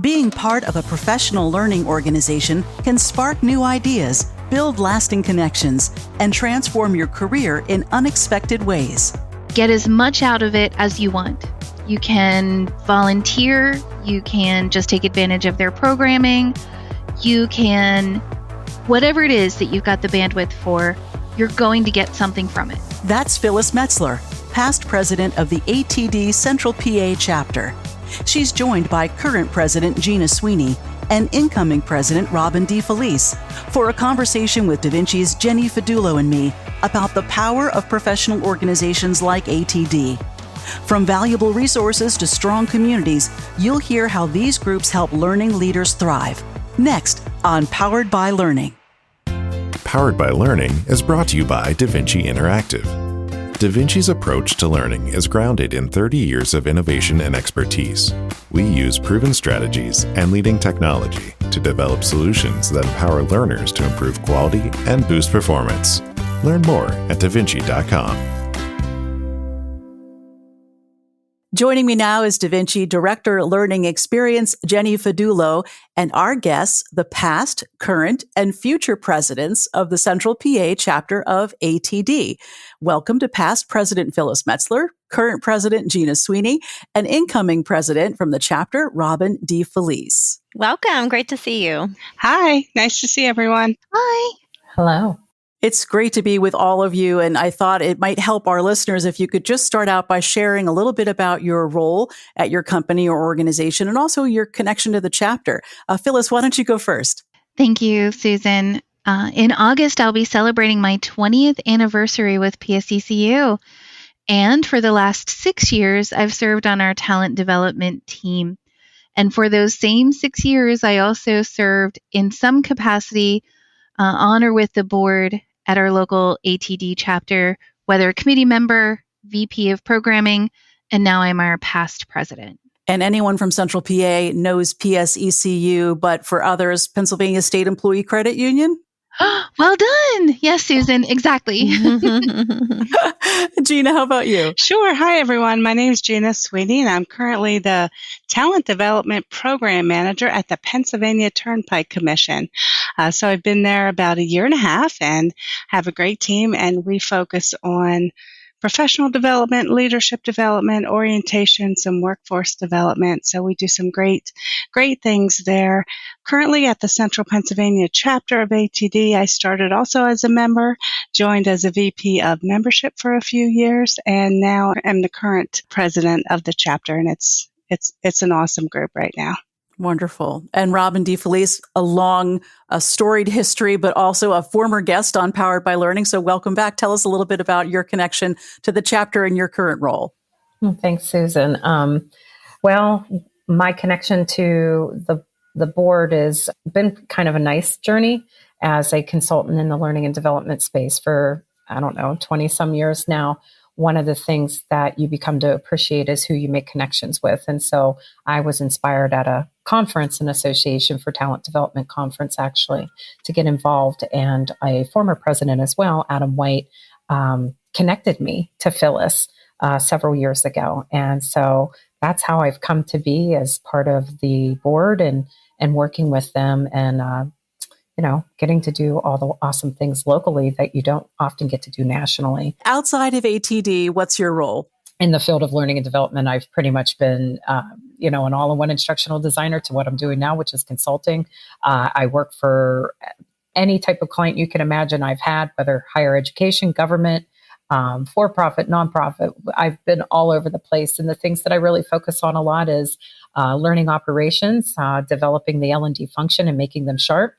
Being part of a professional learning organization can spark new ideas, build lasting connections, and transform your career in unexpected ways. Get as much out of it as you want. You can volunteer, you can just take advantage of their programming, you can, whatever it is that you've got the bandwidth for, you're going to get something from it. That's Phyllis Metzler, past president of the ATD Central PA chapter. She's joined by current president Gina Sweeney and incoming president Robyn DeFelice for a conversation with DaVinci's Jenny Fidulo and me about the power of professional organizations like ATD. From valuable resources to strong communities, you'll hear how these groups help learning leaders thrive. Next on Powered by Learning. Powered by Learning is brought to you by DaVinci Interactive. DaVinci's approach to learning is grounded in 30 years of innovation and expertise. We use proven strategies and leading technology to develop solutions that empower learners to improve quality and boost performance. Learn more at davinci.com. Joining me now is DaVinci Director Learning Experience, Jenny Fidulo, and our guests, the past, current, and future presidents of the Central PA chapter of ATD. Welcome to past President Phyllis Metzler, current President Gina Sweeney, and incoming president from the chapter, Robyn DeFelice. Welcome. Great to see you. Hi. Nice to see everyone. Hi. Hello. It's great to be with all of you, and I thought it might help our listeners if you could just start out by sharing a little bit about your role at your company or organization and also your connection to the chapter. Phyllis, why don't you go first? Thank you, Susan. In August, I'll be celebrating my 20th anniversary with PSECU. And for the last 6 years, I've served on our talent development team. And for those same 6 years, I also served in some capacity on or with the board at our local ATD chapter, whether committee member, VP of programming, and now I'm our past president. And anyone from Central PA knows PSECU, but for others, Pennsylvania State Employee Credit Union? Well done. Yes, Susan, exactly. Gina, how about you? Sure. Hi, everyone. My name is Gina Sweeney, and I'm currently the Talent Development Program Manager at the Pennsylvania Turnpike Commission. So I've been there about 1.5 years and have a great team, and we focus on professional development, leadership development, orientation, some workforce development. So we do some great things there. Currently at the Central Pennsylvania chapter of ATD, I started also as a member, joined as a VP of membership for a few years, and now I'm the current president of the chapter, and it's an awesome group right now. Wonderful. And Robyn DeFelice, a long, storied history, but also a former guest on Powered by Learning. So welcome back. Tell us a little bit about your connection to the chapter and your current role. Thanks, Susan. Well, my connection to the board has been kind of a nice journey as a consultant in the learning and development space for, 20 some years now. One of the things that you become to appreciate is who you make connections with. And so I was inspired at a conference, an Association for Talent Development conference, actually, to get involved. And a former president as well, Adam White, connected me to Phyllis several years ago. And so that's how I've come to be as part of the board and working with them and, getting to do all the awesome things locally that you don't often get to do nationally. Outside of ATD, what's your role? In the field of learning and development, I've pretty much been, an all-in-one instructional designer to what I'm doing now, which is consulting. I work for any type of client you can imagine I've had, whether higher education, government, for-profit, nonprofit. I've been all over the place. And the things that I really focus on a lot is learning operations, developing the L&D function and making them sharp,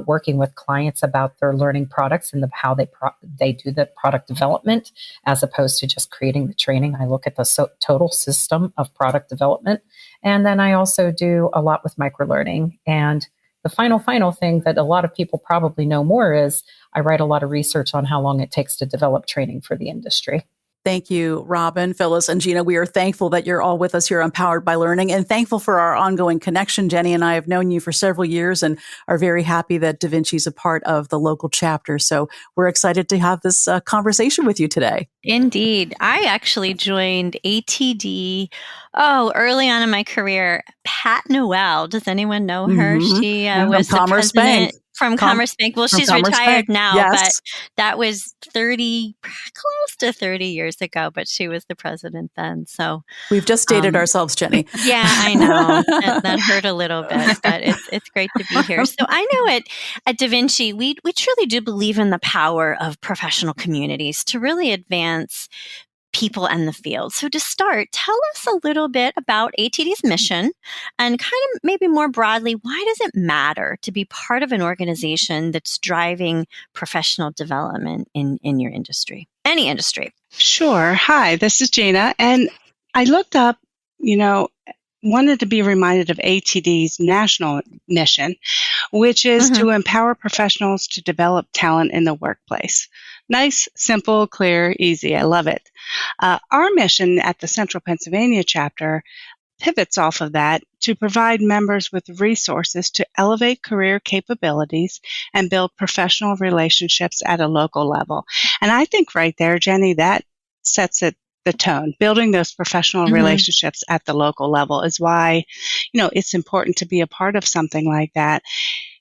working with clients about their learning products and how they do the product development as opposed to just creating the training. I look at the total system of product development. And then I also do a lot with microlearning. And the final thing that a lot of people probably know more is I write a lot of research on how long it takes to develop training for the industry. Thank you, Robyn, Phyllis, and Gina. We are thankful that you're all with us here on Powered by Learning, and thankful for our ongoing connection. Jenny and I have known you for several years and are very happy that DaVinci's a part of the local chapter. So we're excited to have this conversation with you today. Indeed. I actually joined ATD, early on in my career. Pat Noel, does anyone know her? Mm-hmm. She was the Commerce president Bank. from Commerce Bank. Well, she's Commerce retired Bank. now, Yes. but that was close to 30 years ago, but she was the president then. So We've just dated ourselves, Jenny. Yeah, I know. That hurt a little bit, but it's great to be here. So I know at DaVinci, we truly do believe in the power of professional communities to really advance people and the field. So to start, tell us a little bit about ATD's mission and kind of maybe more broadly, why does it matter to be part of an organization that's driving professional development in your industry, any industry? Sure. Hi, this is Gina. And I looked up, wanted to be reminded of ATD's national mission, which is to empower professionals to develop talent in the workplace. Nice, simple, clear, easy. I love it. Our mission at the Central Pennsylvania chapter pivots off of that to provide members with resources to elevate career capabilities and build professional relationships at a local level. And I think right there, Jenny, that sets the tone. Building those professional relationships at the local level is why, it's important to be a part of something like that.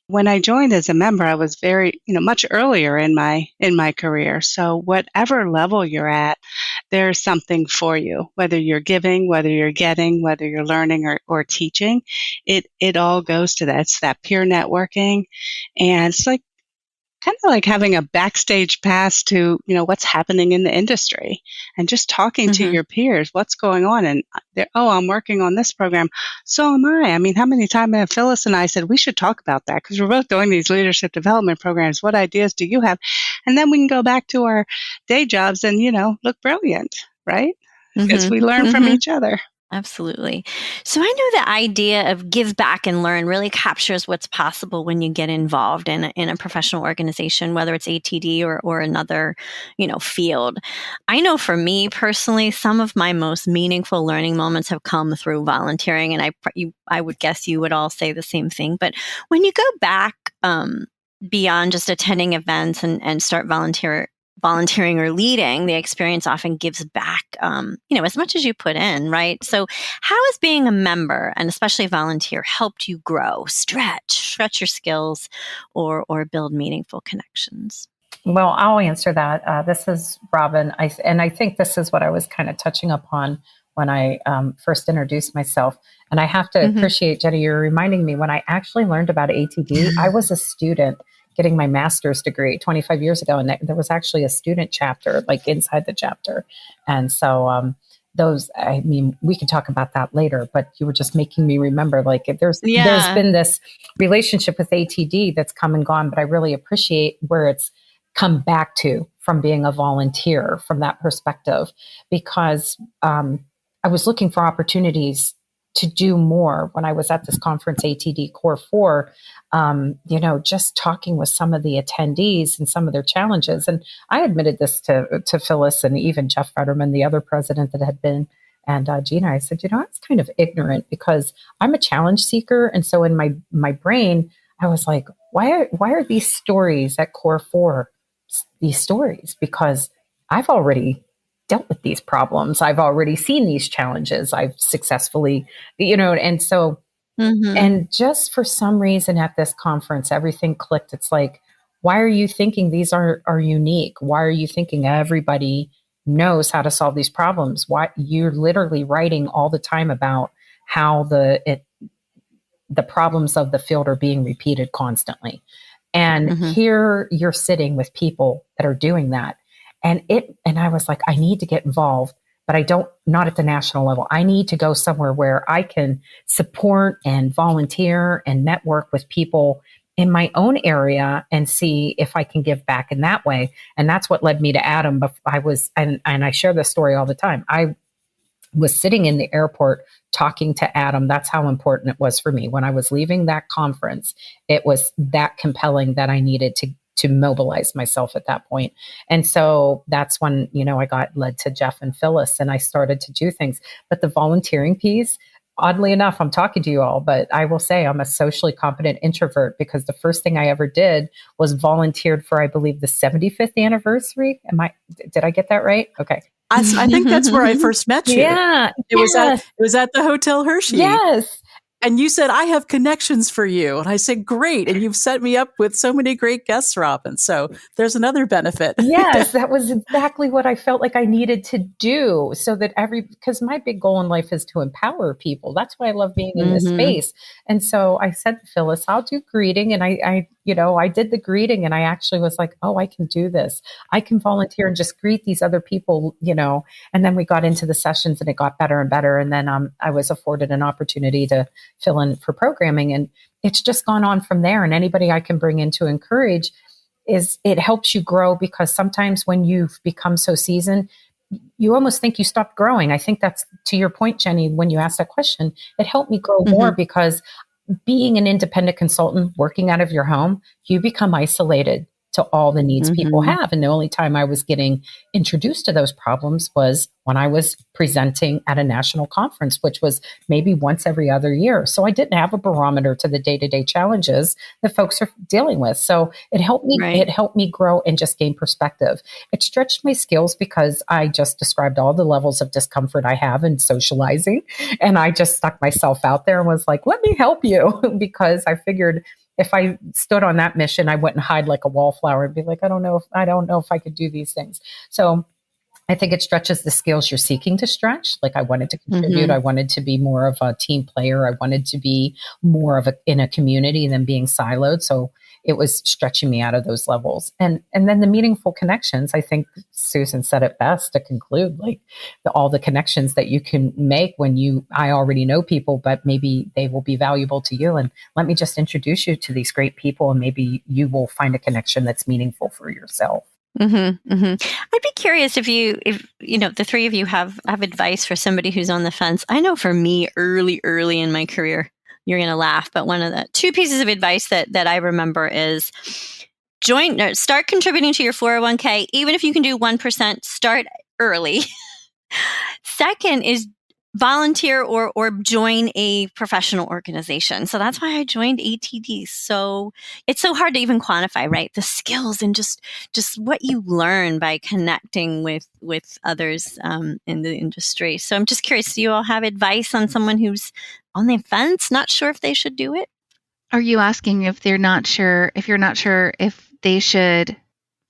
When I joined as a member, I was very, much earlier in my career. So whatever level you're at, there's something for you, whether you're giving, whether you're getting, whether you're learning or teaching, it all goes to that. It's that peer networking. And it's kind of like having a backstage pass to, what's happening in the industry and just talking to your peers, what's going on. And I'm working on this program. So am I. I mean, how many times have Phyllis and I said, we should talk about that because we're both doing these leadership development programs. What ideas do you have? And then we can go back to our day jobs and, look brilliant, right? Because we learn from each other. Absolutely. So I know the idea of give back and learn really captures what's possible when you get involved in a professional organization, whether it's ATD or another, field. I know for me personally, some of my most meaningful learning moments have come through volunteering, and I would guess you would all say the same thing. But when you go back beyond just attending events and start volunteering or leading, the experience often gives back, as much as you put in, right? So how has being a member and especially a volunteer helped you grow, stretch your skills or build meaningful connections? Well, I'll answer that. This is Robyn. I think this is what I was kind of touching upon when I first introduced myself. And I have to appreciate, Jenny, you're reminding me when I actually learned about ATD, I was a student getting my master's degree 25 years ago. And there was actually a student chapter, like inside the chapter. And so we can talk about that later, but you were just making me remember, there's been this relationship with ATD that's come and gone, but I really appreciate where it's come back to from being a volunteer from that perspective, because I was looking for opportunities to do more when I was at this conference, ATD Core 4, just talking with some of the attendees and some of their challenges. And I admitted this to Phyllis and even Jeff Fetterman, the other president that had been, and Gina. I said, I was kind of ignorant because I'm a challenge seeker. And so in my brain, I was like, why are these stories at Core 4 these stories? Because I've already dealt with these problems. I've already seen these challenges. I've successfully, and so, and just for some reason at this conference, everything clicked. It's like, why are you thinking these are unique? Why are you thinking everybody knows how to solve these problems? Why you're literally writing all the time about how the problems of the field are being repeated constantly. And here you're sitting with people that are doing that. And I was like, I need to get involved, but not at the national level. I need to go somewhere where I can support and volunteer and network with people in my own area and see if I can give back in that way. And that's what led me to Adam. But and I share this story all the time. I was sitting in the airport talking to Adam. That's how important it was for me. When I was leaving that conference, it was that compelling that I needed to mobilize myself at that point. And so that's when, I got led to Jeff and Phyllis and I started to do things. But the volunteering piece, oddly enough, I'm talking to you all, but I will say I'm a socially competent introvert because the first thing I ever did was volunteered for, I believe, the 75th anniversary. Did I get that right? Okay. I think that's where I first met you. Yeah. It was at the Hotel Hershey. Yes. And you said, I have connections for you. And I said, great. And you've set me up with so many great guests, Robyn. So there's another benefit. Yes, that was exactly what I felt like I needed to do so that because my big goal in life is to empower people. That's why I love being in this space. And so I said to Phyllis, I'll do greeting. And I did the greeting and I actually was like, oh, I can do this. I can volunteer and just greet these other people, and then we got into the sessions and it got better and better. And then I was afforded an opportunity to fill in for programming. And it's just gone on from there. And anybody I can bring in to encourage it helps you grow, because sometimes when you've become so seasoned, you almost think you stopped growing. I think that's to your point, Jenny, when you asked that question, it helped me grow more because being an independent consultant working out of your home, you become isolated to all the needs people have. And the only time I was getting introduced to those problems was when I was presenting at a national conference, which was maybe once every other year. So I didn't have a barometer to the day-to-day challenges that folks are dealing with. So it helped me, It helped me grow and just gain perspective. It stretched my skills because I just described all the levels of discomfort I have in socializing. And I just stuck myself out there and was like, let me help you, because I figured if I stood on that mission, I wouldn't hide like a wallflower and be like, I don't know if I could do these things. So I think it stretches the skills you're seeking to stretch. Like I wanted to contribute. I wanted to be more of a team player. I wanted to be more of in a community than being siloed. So it was stretching me out of those levels. And then the meaningful connections, I think Susan said it best to conclude, like all the connections that you can make when I already know people, but maybe they will be valuable to you. And let me just introduce you to these great people, and maybe you will find a connection that's meaningful for yourself. I'd be curious if the three of you have advice for somebody who's on the fence. I know for me, early in my career, you're going to laugh, but one of the two pieces of advice that I remember is start contributing to your 401k. Even if you can do 1%, start early. Second is volunteer or join a professional organization. So that's why I joined ATD. So it's so hard to even quantify, right? The skills and just what you learn by connecting with others in the industry. So I'm just curious, do you all have advice on someone who's on the fence, not sure if they should do it? Are you asking if you're not sure if they should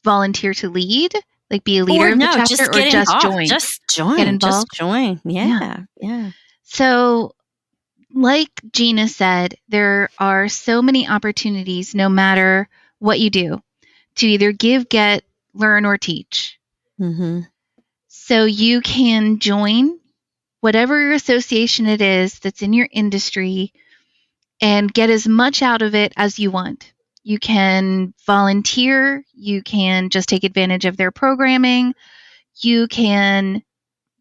volunteer to lead? Like be a leader of the chapter, or just join? Just join. Get involved? Just join. Yeah. So, like Gina said, there are so many opportunities, no matter what you do, to either give, get, learn, or teach. So you can join whatever association it is that's in your industry and get as much out of it as you want. You can volunteer, you can just take advantage of their programming, you can,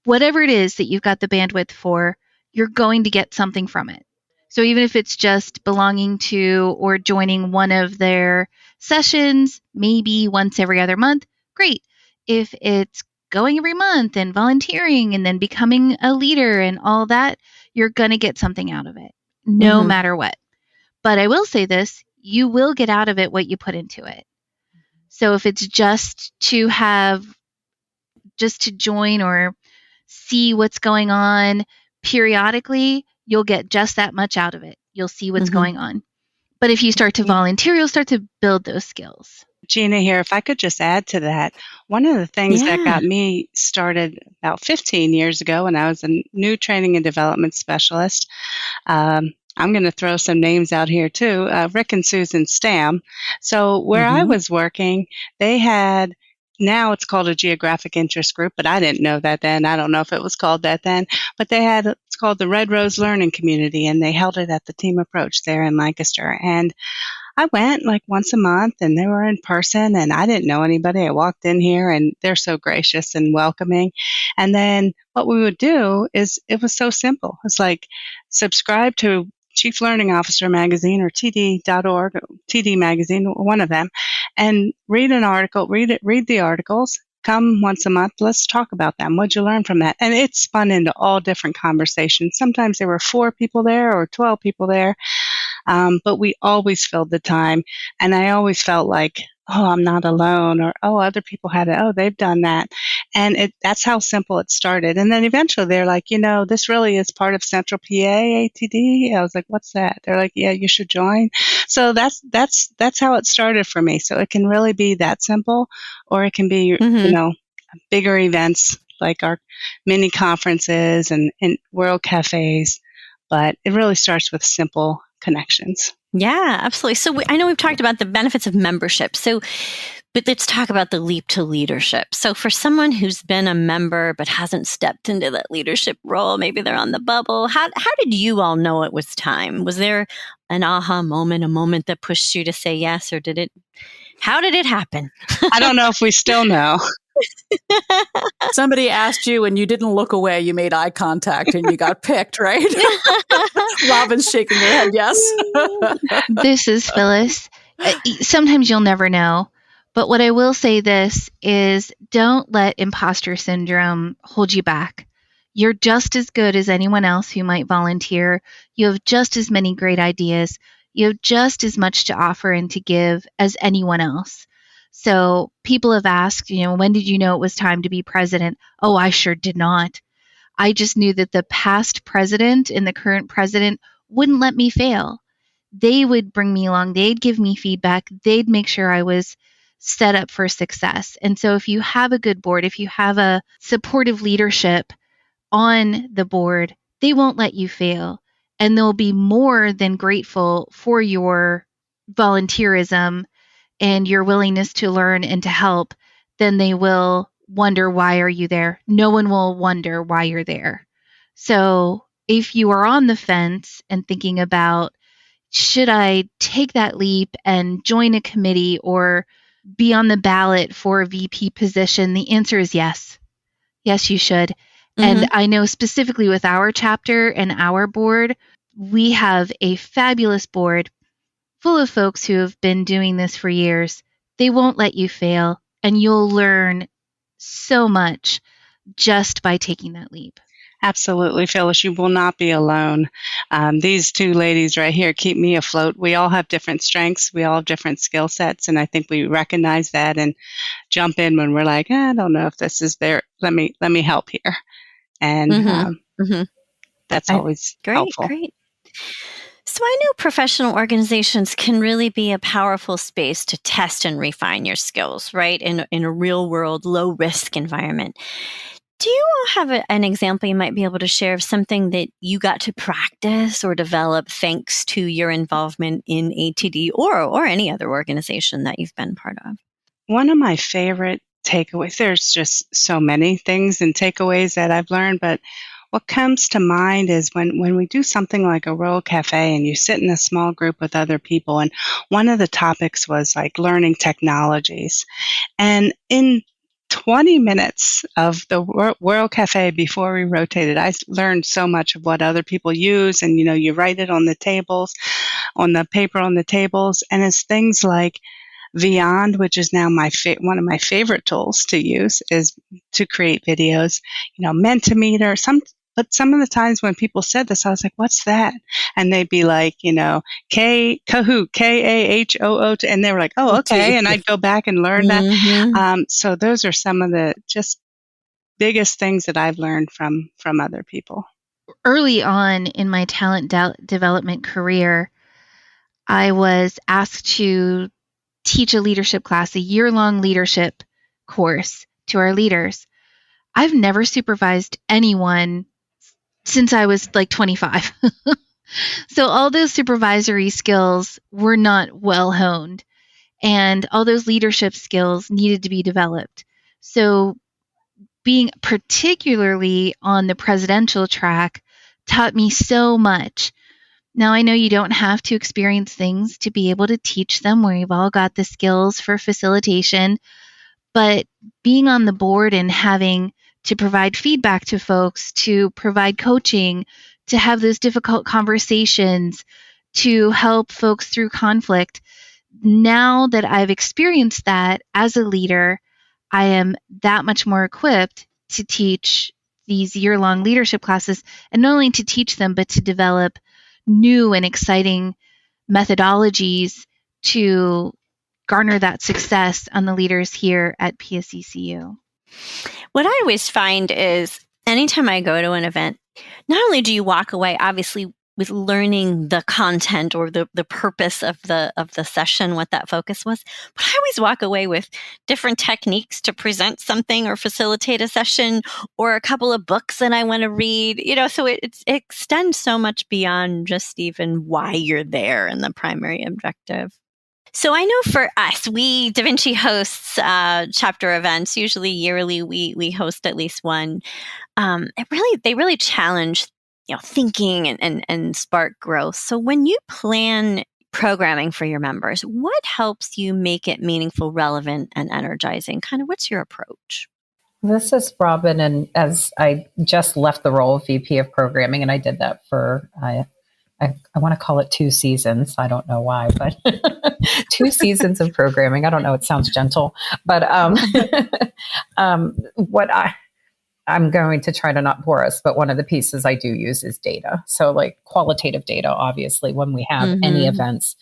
whatever it is that you've got the bandwidth for, you're going to get something from it. So even if it's just belonging to or joining one of their sessions, maybe once every other month, great. If it's going every month and volunteering and then becoming a leader and all that, you're going to get something out of it, no matter what. But I will say this, you will get out of it what you put into it. So if it's just to join or see what's going on periodically, you'll get just that much out of it. You'll see what's going on. But if you start to volunteer, you'll start to build those skills. Gina here, if I could just add to that, one of the things that got me started about 15 years ago when I was a new training and development specialist, I'm going to throw some names out here too, Rick and Susan Stam. So where I was working, they had, now it's called a geographic interest group, but I didn't know that then. I don't know if it was called that then, but they had, it's called the Red Rose Learning Community, and they held it at the Team Approach there in Lancaster. And I went like once a month, and they were in person, and I didn't know anybody. I walked in here, and they're so gracious and welcoming. And then what we would do is, it was so simple. It's like subscribe to Chief Learning Officer magazine, or TD.org, TD magazine, one of them, and read an article, read the articles. Come once a month, let's talk about them. What'd you learn from that? And it spun into all different conversations. Sometimes there were 4 people there or 12 people there, but we always filled the time. And I always felt like, oh, I'm not alone, or, oh, other people had it. Oh, they've done that. And that's how simple it started. And then eventually they're like, this really is part of Central PA ATD. I was like, what's that? They're like, yeah, you should join. So that's how it started for me. So it can really be that simple, or it can be, bigger events like our mini conferences and world cafes. But it really starts with simple connections. Yeah, absolutely. So I know we've talked about the benefits of membership. But let's talk about the leap to leadership. So for someone who's been a member but hasn't stepped into that leadership role, maybe they're on the bubble. How did you all know it was time? Was there an aha moment, a moment that pushed you to say yes, or how did it happen? I don't know if we still know. Somebody asked you and you didn't look away. You made eye contact and you got picked, right? Robyn's shaking her head, yes. This is Phyllis. Sometimes you'll never know. But what I will say this is, don't let imposter syndrome hold you back. You're just as good as anyone else who might volunteer. You have just as many great ideas. You have just as much to offer and to give as anyone else. So people have asked, when did you know it was time to be president? Oh, I sure did not. I just knew that the past president and the current president wouldn't let me fail. They would bring me along. They'd give me feedback. They'd make sure I was set up for success. And so if you have a good board, if you have a supportive leadership on the board, they won't let you fail. And they'll be more than grateful for your volunteerism and your willingness to learn and to help then they will wonder, why are you there? No one will wonder why you're there. So if you are on the fence and thinking about, should I take that leap and join a committee or be on the ballot for a VP position, the answer is yes. Yes, you should. Mm-hmm. And I know specifically with our chapter and our board, we have a fabulous board full of folks who have been doing this for years. They won't let you fail, and you'll learn so much just by taking that leap. Absolutely, Phyllis. You will not be alone. These 2 ladies right here keep me afloat. We all have different strengths. We all have different skill sets, and I think we recognize that and jump in when we're like, I don't know if this is there. Let me help here, and that's always helpful. Great. So I know professional organizations can really be a powerful space to test and refine your skills, right? In a real world, low risk environment. Do you all have an example you might be able to share of something that you got to practice or develop thanks to your involvement in ATD or any other organization that you've been part of? One of my favorite takeaways, there's just so many things and takeaways that I've learned, but what comes to mind is when we do something like a World Cafe and you sit in a small group with other people, and one of the topics was like learning technologies. And in 20 minutes of the World Cafe before we rotated, I learned so much of what other people use. And, you write it on the tables, on the paper on the tables. And it's things like Beyond, which is now one of my favorite tools to use, is to create videos, Mentimeter. But some of the times when people said this, I was like, what's that? And they'd be like, Kahoot, K-A-H-O-O-T. And they were like, oh, okay. And I'd go back and learn that. So those are some of the just biggest things that I've learned from other people. Early on in my talent development career, I was asked to teach a leadership class, a year-long leadership course to our leaders. I've never supervised anyone since I was like 25. So all those supervisory skills were not well honed, and all those leadership skills needed to be developed. So being particularly on the presidential track taught me so much. Now, I know you don't have to experience things to be able to teach them. We've all got the skills for facilitation, but being on the board and having to provide feedback to folks, to provide coaching, to have those difficult conversations, to help folks through conflict. Now that I've experienced that as a leader, I am that much more equipped to teach these year-long leadership classes, and not only to teach them, but to develop new and exciting methodologies to garner that success on the leaders here at PSECU. What I always find is anytime I go to an event, not only do you walk away, obviously, with learning the content or the purpose of the session, what that focus was, but I always walk away with different techniques to present something or facilitate a session, or a couple of books that I want to read. So it extends so much beyond just even why you're there and the primary objective. So I know for us, Da Vinci hosts chapter events. Usually yearly, we host at least one. They really challenge thinking and spark growth. So when you plan programming for your members, what helps you make it meaningful, relevant, and energizing? Kind of what's your approach? This is Robyn, and as I just left the role of VP of Programming, and I did that for I want to call it 2 seasons. I don't know why, but 2 seasons of programming. I don't know. It sounds gentle, but what I'm going to try to not bore us, but one of the pieces I do use is data. So like qualitative data, obviously, when we have any events,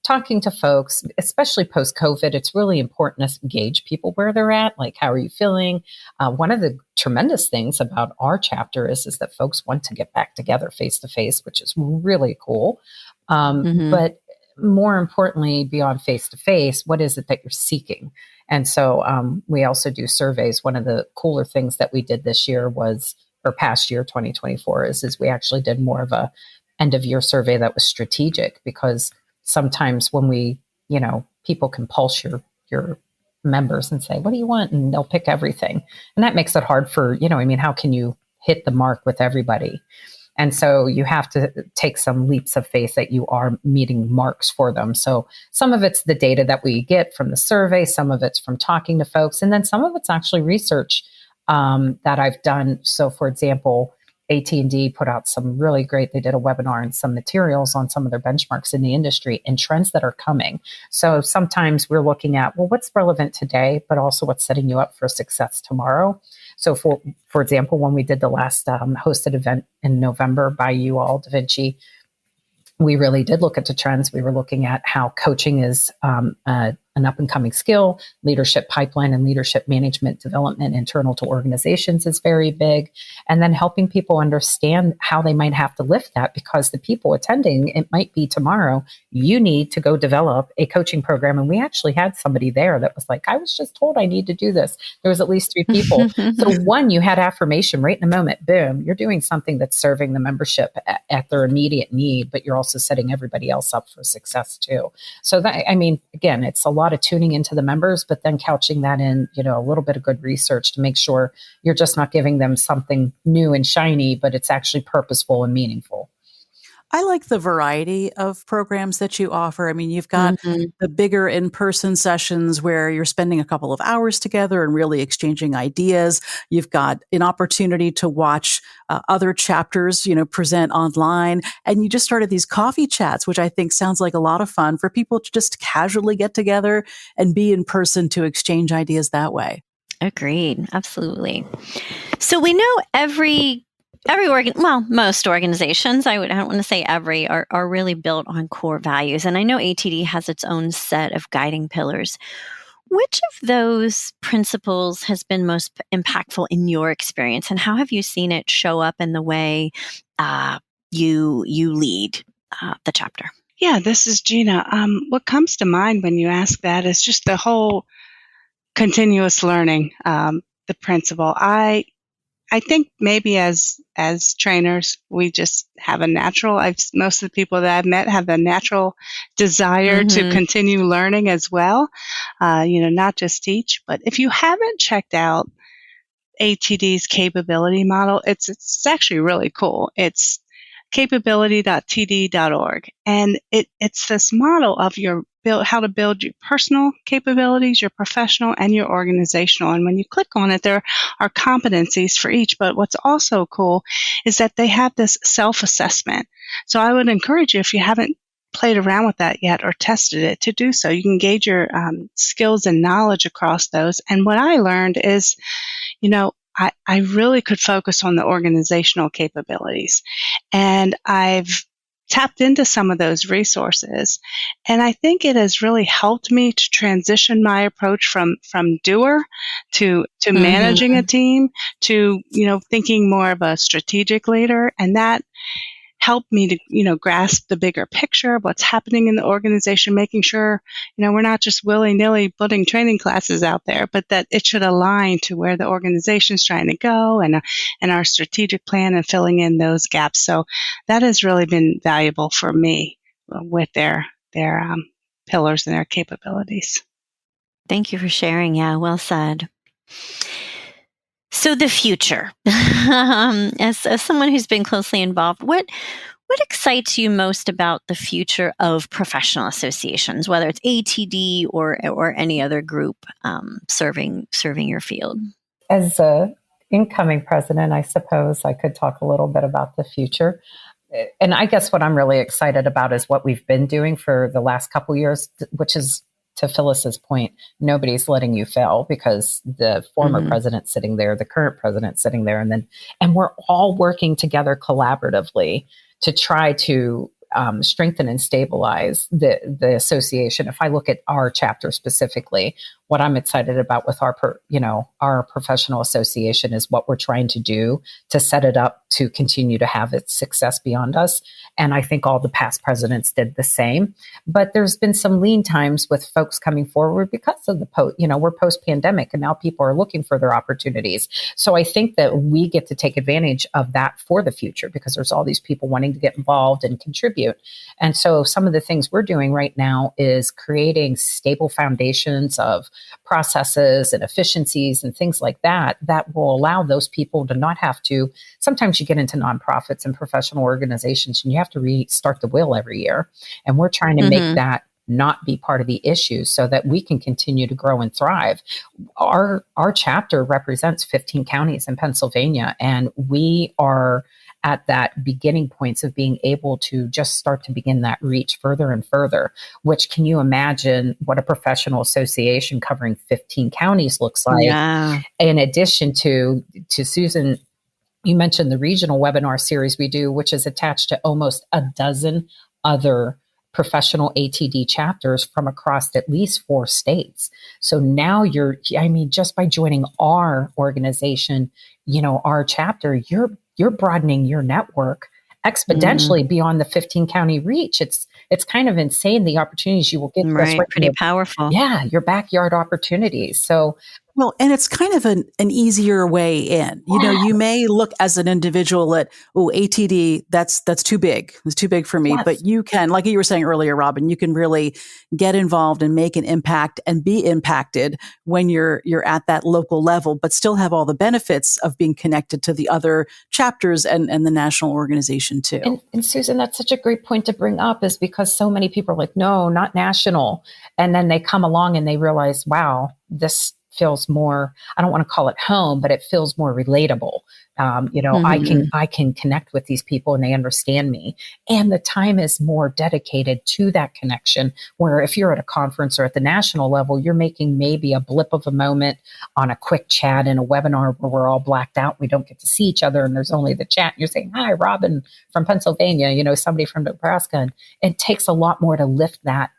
talking to folks, especially post-COVID, it's really important to gauge people where they're at. Like, how are you feeling? One of the tremendous things about our chapter is that folks want to get back together face to face, which is really cool. But more importantly, beyond face to face, what is it that you're seeking? And so we also do surveys. One of the cooler things that we did this year past year, 2024, is we actually did more of a end of year survey that was strategic, because sometimes when people can pulse your members and say, what do you want? And they'll pick everything. And that makes it hard for, how can you hit the mark with everybody? And so you have to take some leaps of faith that you are meeting marks for them. So some of it's the data that we get from the survey, some of it's from talking to folks, and then some of it's actually research that I've done. So for example, AT&D put out some really great, they did a webinar and some materials on some of their benchmarks in the industry and trends that are coming. So sometimes we're looking at, well, what's relevant today, but also what's setting you up for success tomorrow. So for example, when we did the last hosted event in November by you all, Da Vinci, we really did look at the trends. We were looking at how coaching is an up-and-coming skill, leadership pipeline and leadership management development internal to organizations is very big, and then helping people understand how they might have to lift that, because the people attending, it might be tomorrow, you need to go develop a coaching program. And we actually had somebody there that was like, I was just told I need to do this. There was at least 3 people. So one, you had affirmation right in the moment, boom, you're doing something that's serving the membership at their immediate need, but you're also setting everybody else up for success too. So that, again, it's a lot of tuning into the members, but then couching that in, a little bit of good research to make sure you're just not giving them something new and shiny, but it's actually purposeful and meaningful. I like the variety of programs that you offer. You've got the bigger in-person sessions where you're spending a couple of hours together and really exchanging ideas. You've got an opportunity to watch other chapters, present online. And you just started these coffee chats, which I think sounds like a lot of fun for people to just casually get together and be in person to exchange ideas that way. Agreed. Absolutely. So we know most organizations, I don't want to say every, are really built on core values. And I know ATD has its own set of guiding pillars. Which of those principles has been most impactful in your experience, and how have you seen it show up in the way you lead the chapter? Yeah, this is Gina. What comes to mind when you ask that is just the whole continuous learning, the principle. I think maybe as trainers, we just have a natural, most of the people that I've met have a natural desire to continue learning as well, not just teach. But if you haven't checked out ATD's capability model, it's actually really cool. It's capability.td.org. And it's this model of how to build your personal capabilities, your professional, and your organizational. And when you click on it, there are competencies for each. But what's also cool is that they have this self-assessment. So I would encourage you, if you haven't played around with that yet or tested it, to do so. You can gauge your skills and knowledge across those. And what I learned is, I really could focus on the organizational capabilities. And I've tapped into some of those resources. And I think it has really helped me to transition my approach from doer to managing a team to, thinking more of a strategic leader. And that helped me to, grasp the bigger picture of what's happening in the organization, making sure, we're not just willy-nilly putting training classes out there, but that it should align to where the organization's trying to go and our strategic plan and filling in those gaps. So that has really been valuable for me with their pillars and their capabilities. Thank you for sharing. Yeah, well said. So the future, as someone who's been closely involved, what excites you most about the future of professional associations, whether it's ATD or any other group serving your field? As a incoming president, I suppose I could talk a little bit about the future. And I guess what I'm really excited about is what we've been doing for the last couple of years, which is, to Phyllis's point, nobody's letting you fail, because the former president's sitting there, the current president's sitting there, and we're all working together collaboratively to try to strengthen and stabilize the association. If I look at our chapter specifically, what I'm excited about with our professional association is what we're trying to do to set it up to continue to have its success beyond us. And I think all the past presidents did the same. But there's been some lean times with folks coming forward because of we're post-pandemic, and now people are looking for their opportunities. So I think that we get to take advantage of that for the future, because there's all these people wanting to get involved and contribute. And so some of the things we're doing right now is creating stable foundations of processes and efficiencies and things like that will allow those people to not have to. Sometimes you get into nonprofits and professional organizations and you have to restart the wheel every year. And we're trying to make that not be part of the issue so that we can continue to grow and thrive. Our chapter represents 15 counties in Pennsylvania, and we are at that beginning points of being able to just start to begin that reach further and further, which, can you imagine what a professional association covering 15 counties looks like? Yeah. In addition to Susan, you mentioned the regional webinar series we do, which is attached to almost a dozen other professional ATD chapters from across at least 4 states. So now just by joining our organization, our chapter, you're broadening your network exponentially beyond the 15 county reach. It's kind of insane, the opportunities you will get. Right, pretty powerful. Yeah, your backyard opportunities. So, well, and it's kind of an easier way in. You may look as an individual at, ATD, that's too big. It's too big for me. Yes. But you can, like you were saying earlier, Robyn, you can really get involved and make an impact and be impacted when you're at that local level, but still have all the benefits of being connected to the other chapters and the national organization too. And Susan, that's such a great point to bring up, is because so many people are like, no, not national. And then they come along and they realize, wow, this feels more, I don't want to call it home, but it feels more relatable. I can connect with these people and they understand me. And the time is more dedicated to that connection, where if you're at a conference or at the national level, you're making maybe a blip of a moment on a quick chat in a webinar where we're all blacked out. We don't get to see each other and there's only the chat. And you're saying, hi, Robyn from Pennsylvania, somebody from Nebraska. And it takes a lot more to lift that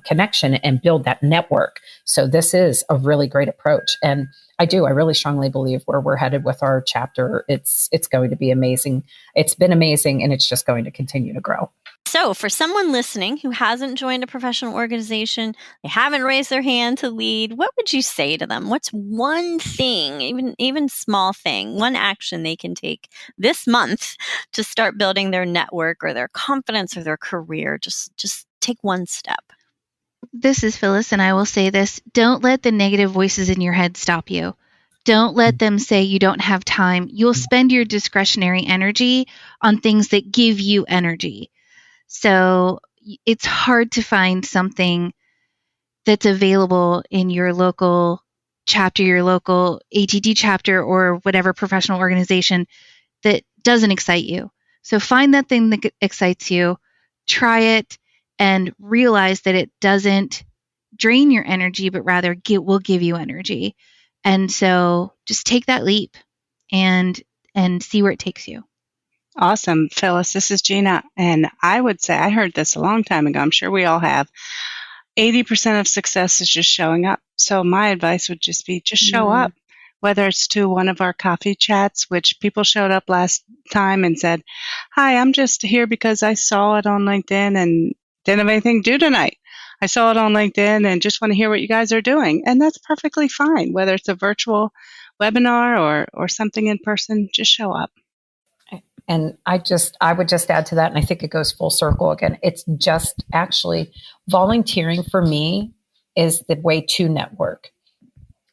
connection and build that network. So this is a really great approach. And I really strongly believe where we're headed with our chapter, it's going to be amazing. It's been amazing, and it's just going to continue to grow. So for someone listening who hasn't joined a professional organization, they haven't raised their hand to lead, what would you say to them? What's one thing, even small thing, one action they can take this month to start building their network or their confidence or their career? Just take one step. This is Phyllis, and I will say this. Don't let the negative voices in your head stop you. Don't let them say you don't have time. You'll spend your discretionary energy on things that give you energy. So it's hard to find something that's available in your local chapter, your local ATD chapter, or whatever professional organization that doesn't excite you. So find that thing that excites you, try it, and realize that it doesn't drain your energy, but rather will give you energy. And so just take that leap and see where it takes you. Awesome, Phyllis. This is Gina. And I would say, I heard this a long time ago. I'm sure we all have. 80% of success is just showing up. So my advice would just be just show up, whether it's to one of our coffee chats, which people showed up last time and said, hi, I'm just here because I saw it on LinkedIn and didn't have anything to do tonight. I saw it on LinkedIn and just want to hear what you guys are doing. And that's perfectly fine, whether it's a virtual webinar or something in person, just show up. And I would just add to that, and I think it goes full circle again. It's just actually volunteering for me is the way to network.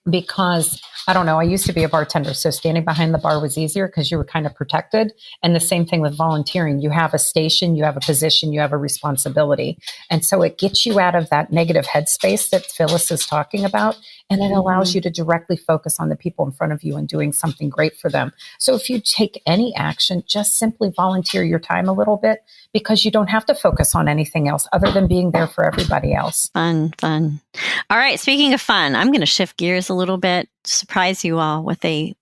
Because, I don't know, I used to be a bartender, so standing behind the bar was easier because you were kind of protected. And the same thing with volunteering. You have a station, you have a position, you have a responsibility. And so it gets you out of that negative headspace that Phyllis is talking about. And it allows you to directly focus on the people in front of you and doing something great for them. So if you take any action, just simply volunteer your time a little bit, because you don't have to focus on anything else other than being there for everybody else. Fun. All right. Speaking of fun, I'm going to shift gears a little bit, surprise you all with a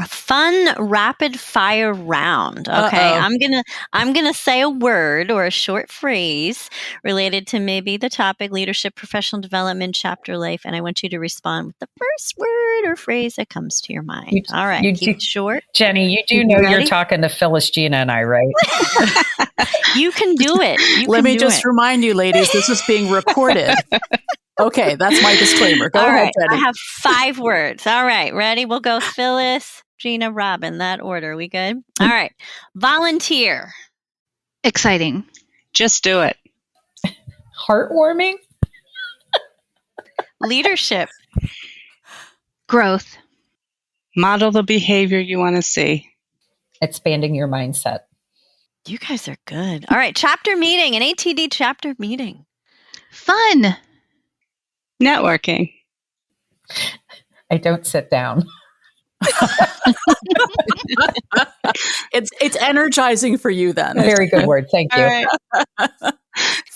fun rapid fire round. Okay. I'm going to say a word or a short phrase related to maybe the topic, leadership, professional development, chapter life. And I want you to respond with the first word or phrase that comes to your mind. All right. Keep it short. Jenny, you do know you're talking to Phyllis, Gina, and I, right? You can do it. Let me just remind you, ladies, this is being recorded. Okay, that's my disclaimer. Go ahead, Jenny. I have 5 words. All right, ready? We'll go Phyllis, Gina, Robyn, that order. We good? All right. Volunteer. Exciting. Just do it. Heartwarming. Leadership. Growth. Model the behavior you want to see. Expanding your mindset. You guys are good. All right, chapter meeting, an ATD chapter meeting. Fun. Networking. I don't sit down. It's energizing for you then. Very good word. Thank you. Right.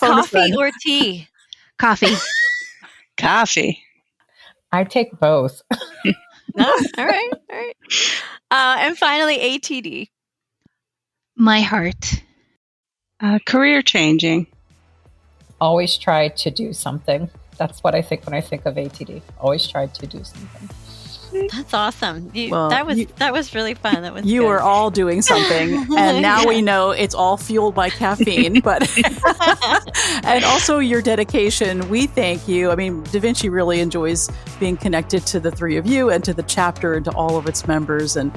Coffee or tea? Coffee. Coffee. I take both. No? All right. And finally, ATD. My heart. Career changing. Always try to do something. That's what I think when I think of ATD. Always try to do something. That's awesome. That was really fun. That was you good. are all doing something, and now we know it's all fueled by caffeine. But and also your dedication. We thank you. I mean, DaVinci really enjoys being connected to the three of you and to the chapter and to all of its members. And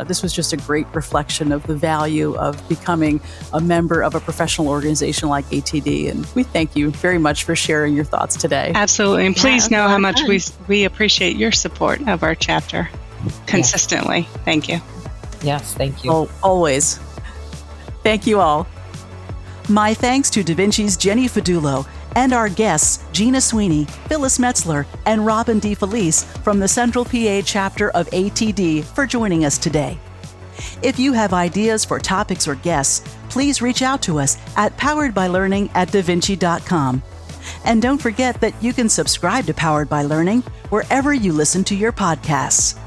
this was just a great reflection of the value of becoming a member of a professional organization like ATD. And we thank you very much for sharing your thoughts today. Absolutely, and please know how much we appreciate your support of our chapter consistently. Yes. Thank you. Yes, thank you. Always. Thank you all. My thanks to DaVinci's Jenny Fadulo and our guests, Gina Sweeney, Phyllis Metzler, and Robyn DeFelice from the Central PA chapter of ATD for joining us today. If you have ideas for topics or guests, please reach out to us at poweredbylearning@davinci.com. And don't forget that you can subscribe to Powered by Learning wherever you listen to your podcasts.